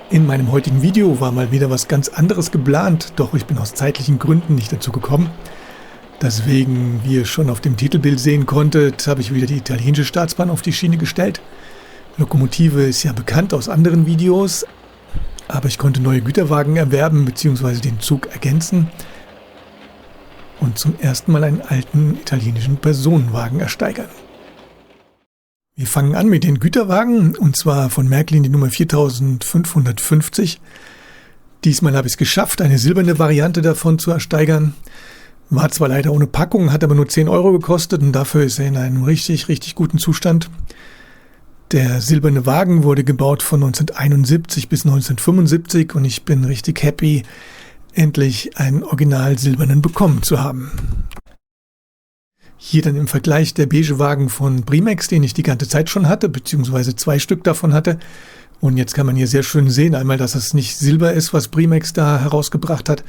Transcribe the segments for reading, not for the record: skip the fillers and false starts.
In meinem heutigen Video war mal wieder was ganz anderes geplant, doch ich bin aus zeitlichen Gründen nicht dazu gekommen. Deswegen, wie ihr schon auf dem Titelbild sehen konntet, habe ich wieder die italienische Staatsbahn auf die Schiene gestellt. Lokomotive ist ja bekannt aus anderen Videos, aber ich konnte neue Güterwagen erwerben bzw. den Zug ergänzen und zum ersten Mal einen alten italienischen Personenwagen ersteigern. Wir fangen an mit den Güterwagen, und zwar von Märklin die Nummer 4550. Diesmal habe ich es geschafft, eine silberne Variante davon zu ersteigern. War zwar leider ohne Packung, hat aber nur 10 Euro gekostet und dafür ist er in einem richtig guten Zustand. Der silberne Wagen wurde gebaut von 1971 bis 1975 und ich bin richtig happy, endlich einen original silbernen bekommen zu haben. Hier dann im Vergleich der beige Wagen von Brimex, den ich die ganze Zeit schon hatte, beziehungsweise 2 Stück davon hatte. Und jetzt kann man hier sehr schön sehen, einmal, dass es nicht Silber ist, was Brimex da herausgebracht hat,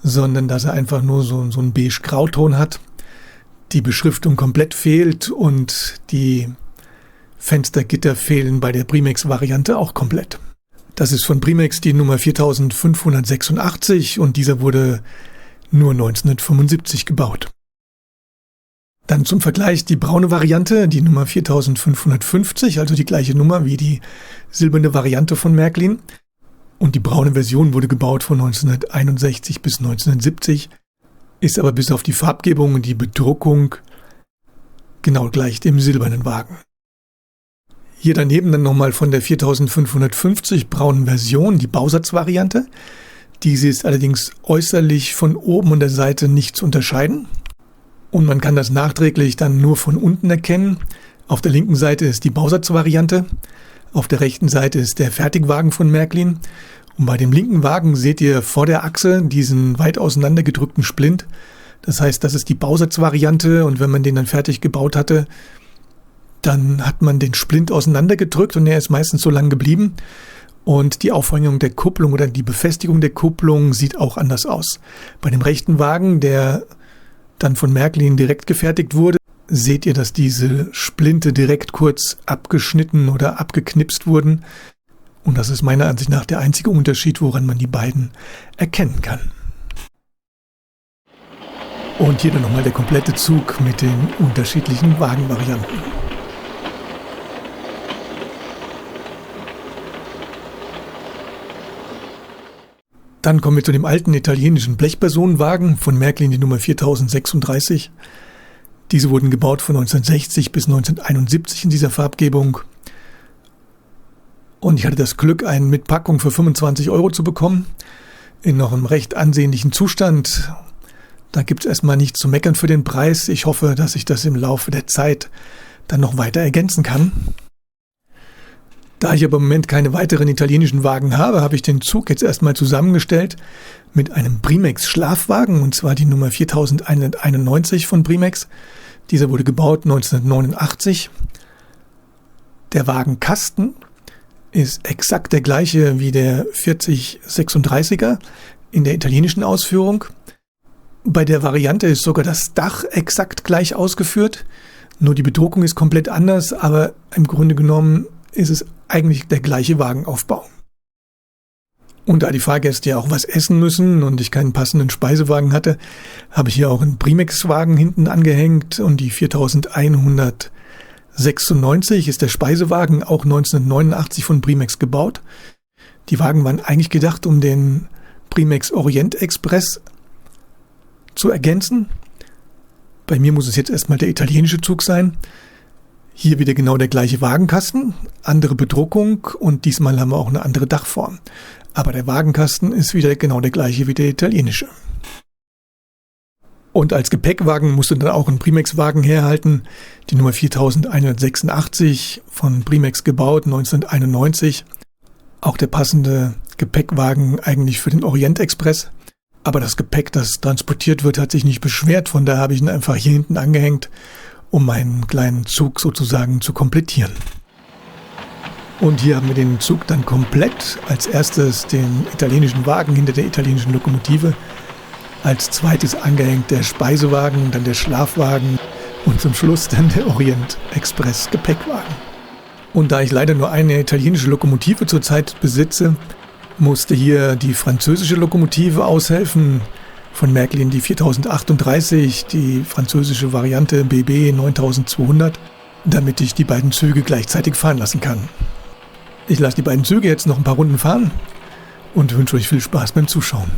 sondern dass er einfach nur so einen beige-grauton hat. Die Beschriftung komplett fehlt und die Fenstergitter fehlen bei der Brimex-Variante auch komplett. Das ist von Brimex die Nummer 4586 und dieser wurde nur 1975 gebaut. Dann zum Vergleich die braune Variante, die Nummer 4550, also die gleiche Nummer wie die silberne Variante von Märklin. Und die braune Version wurde gebaut von 1961 bis 1970, ist aber bis auf die Farbgebung und die Bedruckung genau gleich dem silbernen Wagen. Hier daneben dann nochmal von der 4550 braunen Version die Bausatzvariante. Diese ist allerdings äußerlich von oben und der Seite nicht zu unterscheiden. Und man kann das nachträglich dann nur von unten erkennen. Auf der linken Seite ist die Bausatzvariante, auf der rechten Seite ist der Fertigwagen von Märklin. Und bei dem linken Wagen seht ihr vor der Achse diesen weit auseinandergedrückten Splint. Das heißt, das ist die Bausatzvariante und wenn man den dann fertig gebaut hatte, dann hat man den Splint auseinandergedrückt und er ist meistens so lang geblieben. Und die Aufhängung der Kupplung oder die Befestigung der Kupplung sieht auch anders aus. Bei dem rechten Wagen, der dann von Märklin direkt gefertigt wurde, seht ihr, dass diese Splinte direkt kurz abgeschnitten oder abgeknipst wurden. Und das ist meiner Ansicht nach der einzige Unterschied, woran man die beiden erkennen kann. Und hier dann nochmal der komplette Zug mit den unterschiedlichen Wagenvarianten. Dann kommen wir zu dem alten italienischen Blechpersonenwagen von Märklin, die Nummer 4036. Diese wurden gebaut von 1960 bis 1971 in dieser Farbgebung. Und ich hatte das Glück, einen mit Packung für 25 Euro zu bekommen, in noch einem recht ansehnlichen Zustand. Da gibt es erstmal nichts zu meckern für den Preis. Ich hoffe, dass ich das im Laufe der Zeit dann noch weiter ergänzen kann. Da ich aber im Moment keine weiteren italienischen Wagen habe, habe ich den Zug jetzt erstmal zusammengestellt mit einem Brimex Schlafwagen, und zwar die Nummer 4191 von Brimex. Dieser wurde gebaut 1989. Der Wagenkasten ist exakt der gleiche wie der 4036er in der italienischen Ausführung. Bei der Variante ist sogar das Dach exakt gleich ausgeführt, nur die Bedruckung ist komplett anders, aber im Grunde genommen ist es eigentlich der gleiche Wagenaufbau. Und da die Fahrgäste ja auch was essen müssen und ich keinen passenden Speisewagen hatte, habe ich hier auch einen Brimex-Wagen hinten angehängt und die 4196 ist der Speisewagen, auch 1989 von Brimex gebaut. Die Wagen waren eigentlich gedacht, um den Brimex Orient Express zu ergänzen. Bei mir muss es jetzt erstmal der italienische Zug sein. Hier wieder genau der gleiche Wagenkasten, andere Bedruckung und diesmal haben wir auch eine andere Dachform. Aber der Wagenkasten ist wieder genau der gleiche wie der italienische. Und als Gepäckwagen musste dann auch ein Brimex-Wagen herhalten, die Nummer 4186 von Brimex gebaut, 1991. Auch der passende Gepäckwagen eigentlich für den Orient Express. Aber das Gepäck, das transportiert wird, hat sich nicht beschwert, von daher habe ich ihn einfach hier hinten angehängt, um meinen kleinen Zug sozusagen zu komplettieren. Und hier haben wir den Zug dann komplett. Als erstes den italienischen Wagen hinter der italienischen Lokomotive. Als zweites angehängt der Speisewagen, dann der Schlafwagen und zum Schluss dann der Orient Express Gepäckwagen. Und da ich leider nur eine italienische Lokomotive zurzeit besitze, musste hier die französische Lokomotive aushelfen, von Märklin die 4038, die französische Variante BB 9200, damit ich die beiden Züge gleichzeitig fahren lassen kann. Ich lasse die beiden Züge jetzt noch ein paar Runden fahren und wünsche euch viel Spaß beim Zuschauen.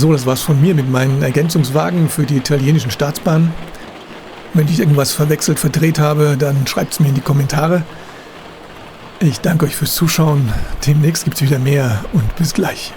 So, das war's von mir mit meinen Ergänzungswagen für die italienischen Staatsbahnen. Wenn ich irgendwas verwechselt, verdreht habe, dann schreibt's mir in die Kommentare. Ich danke euch fürs Zuschauen. Demnächst gibt es wieder mehr und bis gleich.